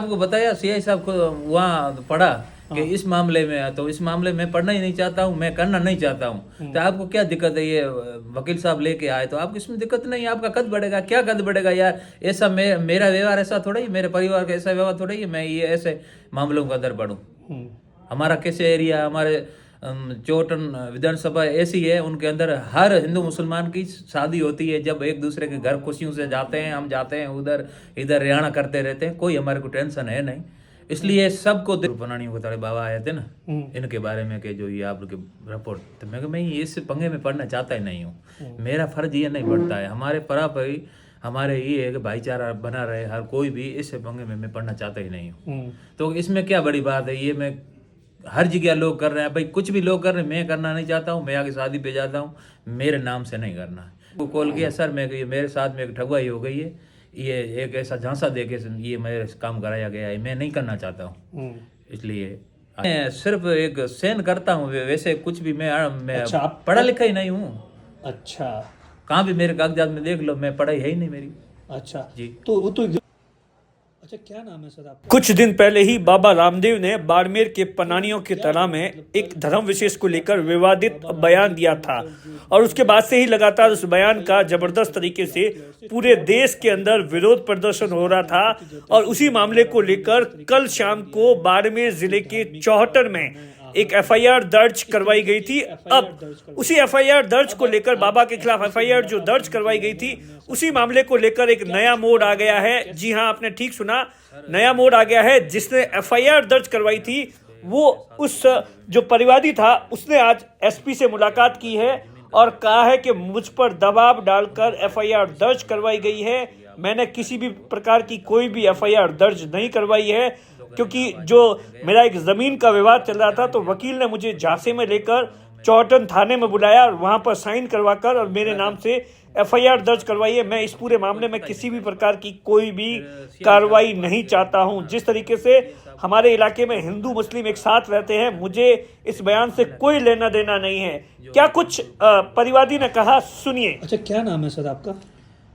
आपको बताया सीआई साहब को वहाँ पढ़ा कि इस मामले में है, तो इस मामले में पढ़ना ही नहीं चाहता हूँ, मैं करना नहीं चाहता हूँ। तो आपको क्या दिक्कत है? ये वकील साहब लेके आए तो आपको इसमें दिक्कत नहीं है, आपका कद बढ़ेगा। क्या कद बढ़ेगा यार? ऐसा मेरा व्यवहार ऐसा थोड़ा ही, मेरे परिवार का ऐसा व्यवहार थोड़ा ही मैं ये ऐसे मामलों के अंदर बढ़ूँ। हमारा कैसे एरिया, हमारे चोटन विधानसभा ऐसी है, उनके अंदर हर हिंदू मुसलमान की शादी होती है। जब एक दूसरे के घर खुशियों से जाते हैं, हम जाते हैं उधर इधर रेहाना करते रहते हैं, कोई हमारे को टेंशन है नहीं। इसलिए सबको बनानियों के तारे बाबा आए थे ना, इनके बारे में कि जो ये आपके रिपोर्ट, तो मैं इस पंगे में पढ़ना चाहता ही नहीं हूँ। मेरा फर्ज ये नहीं बनता है, हमारे परापरी हमारे ये है कि भाईचारा बना रहे, हर कोई भी इस पंगे में मैं पढ़ना चाहता ही नहीं हूँ। तो इसमें क्या बड़ी बात है? ये मैं हर जगह लोग कर रहे हैं भाई, कुछ भी लोग कर रहे हैं, मैं करना नहीं चाहता हूँ। मैं आगे शादी पे जाता हूँ, मेरे नाम से नहीं करना है। वो कॉल किया, सर मैं मेरे साथ में एक ठगवाई हो गई है, ये एक ऐसा झांसा दे के ये मेरे काम कराया गया है, मैं नहीं करना चाहता हूँ। इसलिए मैं सिर्फ एक सेन करता हूँ, वैसे कुछ भी मैं अच्छा, आप पढ़ा लिखा ही नहीं हूँ। अच्छा कहाँ भी मेरे कागजात में देख लो, मैं पढ़ाई है ही नहीं मेरी। अच्छा जी तो वो तो अच्छा, क्या नाम है सर आपका? कुछ दिन पहले ही बाबा रामदेव ने बाड़मेर के पनानियों की तरह में एक धर्म विशेष को लेकर विवादित बयान दिया था और उसके बाद से ही लगातार उस बयान का जबरदस्त तरीके से पूरे देश के अंदर विरोध प्रदर्शन हो रहा था। और उसी मामले को लेकर कल शाम को बाड़मेर जिले के चौहटन में एक एफआईआर दर्ज करवाई गई थी। अब उसी एफआईआर दर्ज को लेकर, बाबा के खिलाफ एफआईआर जो दर्ज करवाई गई थी, उसी मामले को लेकर एक नया मोड़ आ गया है। जी हां, आपने ठीक सुना, नया मोड़ आ गया है। जिसने एफआईआर दर्ज करवाई थी वो उस जो परिवादी था, उसने आज एसपी से मुलाकात की है और कहा है कि मुझ पर दबाव डालकर एफआईआर दर्ज करवाई गई है। मैंने किसी भी प्रकार की कोई भी एफआईआर दर्ज नहीं करवाई है, क्योंकि जो मेरा एक ज़मीन का विवाद चल रहा था तो वकील ने मुझे झांसे में लेकर चौहटन थाने में बुलाया और वहां पर साइन करवाकर और मेरे नाम से एफआईआर दर्ज करवाई है। मैं इस पूरे मामले में किसी भी प्रकार की कोई भी कार्रवाई नहीं चाहता हूं। जिस तरीके से हमारे इलाके में हिंदू मुस्लिम एक साथ रहते हैं, मुझे इस बयान से कोई लेना देना नहीं है। क्या कुछ परिवादी ने कहा, सुनिए। अच्छा, क्या नाम है सर आपका?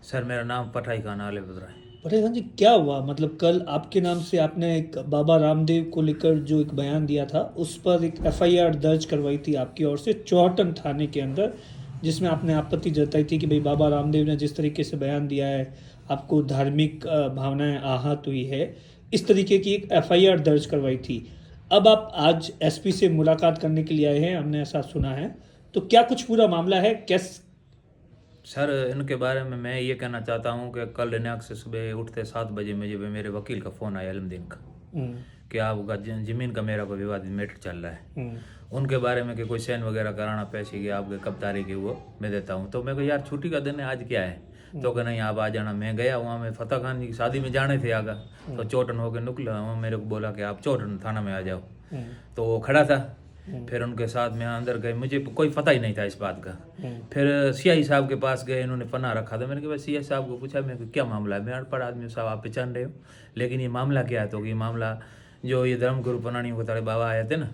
सर मेरा नाम पठाई खान आले बदरा है। पटेल जी, क्या हुआ? मतलब कल आपके नाम से आपने एक बाबा रामदेव को लेकर जो एक बयान दिया था, उस पर एक एफआईआर दर्ज करवाई थी आपकी ओर से चौहटन थाने के अंदर, जिसमें आपने आपत्ति जताई थी कि भाई बाबा रामदेव ने जिस तरीके से बयान दिया है, आपको धार्मिक भावनाएं आहत हुई है, इस तरीके की एक एफआईआर दर्ज करवाई थी। अब आप आज एसपी से मुलाकात करने के लिए आए हैं, हमने ऐसा सुना है, तो क्या कुछ पूरा मामला है? कैसे? सर इनके बारे में मैं ये कहना चाहता हूँ कि कल दिनांक से सुबह उठते 7 बजे मुझे मेरे वकील का फ़ोन आया अलमदीन का कि आपका ज़मीन का मेरा कोई विवादित मैटर चल रहा है। उनके बारे में कि कोई साइन वगैरह कराना पैसे की, आपके कब तारीख है वो मैं देता हूँ। तो मैं को यार छुट्टी का दिन है, आज क्या है? तो कह नहीं आप आ जाना। मैं गया वहाँ, मैं फतेह खान जी की शादी में जाने थे आगा, तो चौटन होकर निकला। वहाँ मेरे को बोला कि आप चौटन थाना में आ जाओ। तो वो खड़ा था, फिर उनके साथ में अंदर गए, मुझे कोई पता ही नहीं था इस बात का। फिर सीआई साहब के पास गए, इन्होंने पन्ना रखा था। मैंने कहा सीआई साहब को पूछा, मैं क्या मामला है? मैं अनपढ़ आदमी साहब, आप पहचान रहे हो, लेकिन ये मामला क्या है? तो ये मामला जो ये धर्मगुरु पनानियों के तारे बाबा आए थे ना,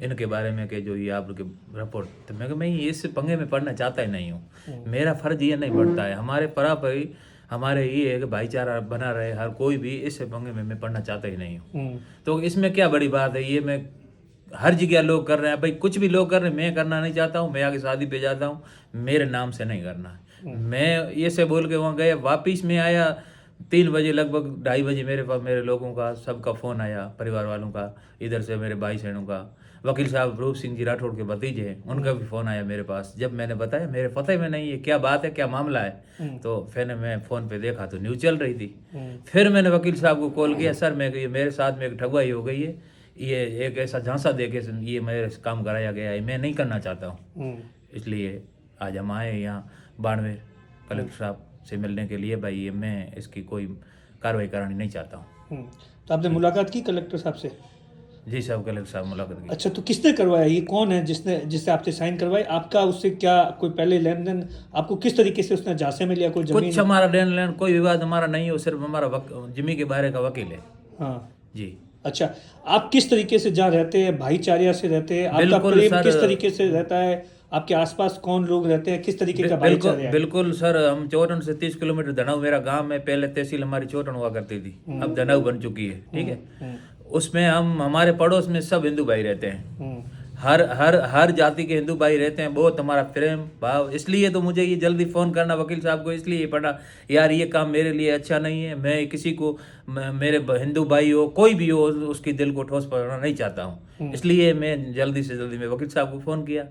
इनके बारे में कि जो ये आपके रिपोर्ट, तो मैं इस पंगे में पढ़ना चाहता ही नहीं हूँ। मेरा फर्ज ये नहीं बनता है, हमारे परापरी हमारे ये है कि भाईचारा बना रहे, हर कोई भी इस पंगे में मैं पढ़ना चाहता ही नहीं हूँ। तो इसमें क्या बड़ी बात है? ये मैं हर जगह लोग कर रहे हैं भाई, कुछ भी लोग कर रहे हैं, मैं करना नहीं चाहता हूँ। मैं आगे शादी पे जाता हूँ, मेरे नाम से नहीं करना है। मैं ये से बोल के वहाँ गया, वापिस में आया 3 बजे, लगभग 2:30 बजे मेरे पास मेरे लोगों का सबका फ़ोन आया, परिवार वालों का, इधर से मेरे भाई बहनों का, वकील साहब रूप सिंह जी राठौड़ के भतीजे हैं, उनका भी फ़ोन आया मेरे पास। जब मैंने बताया मेरे पता ही में नहीं है क्या बात है, क्या मामला है, तो फिर मैं फ़ोन पे देखा तो न्यूज़ चल रही थी। फिर मैंने वकील साहब को कॉल किया, सर मैं मेरे साथ में एक ठगवाई हो गई है, ये एक ऐसा झांसा दे के ये मेरे काम कराया गया है, मैं नहीं करना चाहता हूँ। इसलिए आज हम आए यहाँ बाड़मेर कलेक्टर साहब से मिलने के लिए। भाई ये मैं इसकी कोई कार्रवाई करानी नहीं चाहता हूँ। तो आपने मुलाकात की कलेक्टर साहब से? जी साहब, कलेक्टर साहब मुलाकात की। अच्छा, तो किसने करवाया? ये कौन है जिससे आपसे साइन करवाए? आपका उससे क्या कोई पहले लेन देन? आपको किस तरीके से उसने झांसे में लिया? कोई जमीन? कुछ हमारा लेन देन कोई विवाद हमारा नहीं है, सिर्फ हमारा जमीन के बारे का वकील है। हाँ जी। अच्छा, आप किस तरीके से जहाँ रहते हैं, भाईचारा से रहते हैं? आपका बिल्कुल प्रेम सर। किस तरीके से रहता है? आपके आसपास कौन लोग रहते हैं, किस तरीके का भाईचारा बिल्कुल है? बिल्कुल सर, हम चौटन से 30 किलोमीटर धनाऊ मेरा गांव में, पहले तहसील हमारी चौटन हुआ करती थी, अब धनाऊ बन चुकी है, ठीक है। उसमें हम, हमारे पड़ोस में सब हिंदू भाई रहते हैं, हर हर हर जाति के हिंदू भाई रहते हैं, बहुत हमारा प्रेम भाव। इसलिए तो मुझे ये जल्दी फ़ोन करना वकील साहब को इसलिए पड़ा, यार ये काम मेरे लिए अच्छा नहीं है, मैं किसी को मेरे हिंदू भाई हो कोई भी हो उसकी दिल को ठोस पहुंचाना नहीं चाहता हूँ, इसलिए मैं जल्दी से जल्दी मैं वकील साहब को फ़ोन किया,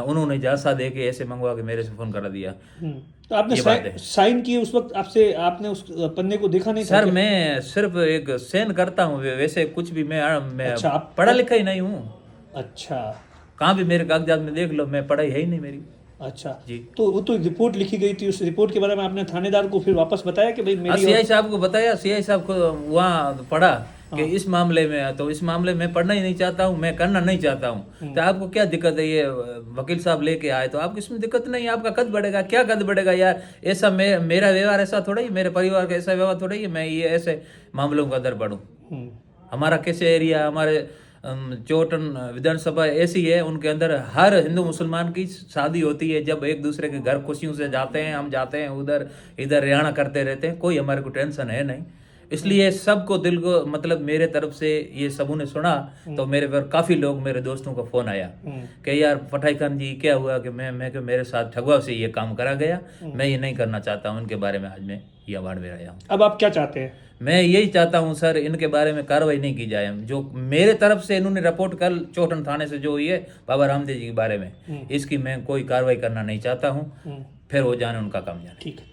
उन्होंने जासा दे के ऐसे मंगवा के मेरे से फ़ोन करा दिया। तो आपने साइन किए उस वक्त, आपसे आपने उस पन्ने को देखा नहीं था सर क्या? मैं सिर्फ एक सेंड करता हूँ, वैसे कुछ भी मैं अच्छा, आप पढ़ा लिखा ही नहीं हूँ। अच्छा, कहाँ भी मेरे कागजात में देख लो, मैं पढ़ाई है ही नहीं मेरी। अच्छा जी। तो वो तो रिपोर्ट लिखी गई थी, उस रिपोर्ट के बारे में आपने थानेदार को फिर वापस बताया कि भाई मेरी सीआई साहब को बताया, सीआई साहब को वहाँ पढ़ा कि इस मामले में, तो इस मामले में पढ़ना ही नहीं चाहता हूँ, मैं करना नहीं चाहता हूँ, तो आपको क्या दिक्कत है, ये वकील साहब लेके आए तो आपको इसमें दिक्कत नहीं, आपका कद बढ़ेगा, क्या कद बढ़ेगा यार, ऐसा मेरा व्यवहार ऐसा थोड़ा ही, मेरे परिवार का ऐसा व्यवहार थोड़ा ही मैं ये ऐसे मामलों का दर बढ़ूँ। हमारा कैसे एरिया, हमारे चौटन विधानसभा ऐसी है, उनके अंदर हर हिंदू मुसलमान की शादी होती है, जब एक दूसरे के घर खुशियों से जाते हैं, हम जाते हैं उधर इधर रियाणा करते रहते हैं, कोई हमारे को टेंशन है नहीं। इसलिए सबको दिल को, मतलब मेरे तरफ से ये सबों ने सुना, तो मेरे पर काफ़ी लोग, मेरे दोस्तों का फ़ोन आया कि यार पठाई खान जी क्या हुआ, कि मैं कि मेरे साथ ठगवा से ये काम करा गया, मैं ये नहीं करना चाहता हूँ, इनके बारे में आज मैं ये बाड़मेर आया हूँ। अब आप क्या चाहते हैं? मैं यही चाहता हूं सर, इनके बारे में कार्रवाई नहीं की जाए, जो मेरे तरफ से इन्होंने रिपोर्ट कल चौटन थाने से जो हुई है बाबा रामदेव जी के बारे में, इसकी मैं कोई कार्रवाई करना नहीं चाहता हूं, फिर हो जाने उनका काम जाने। ठीक है।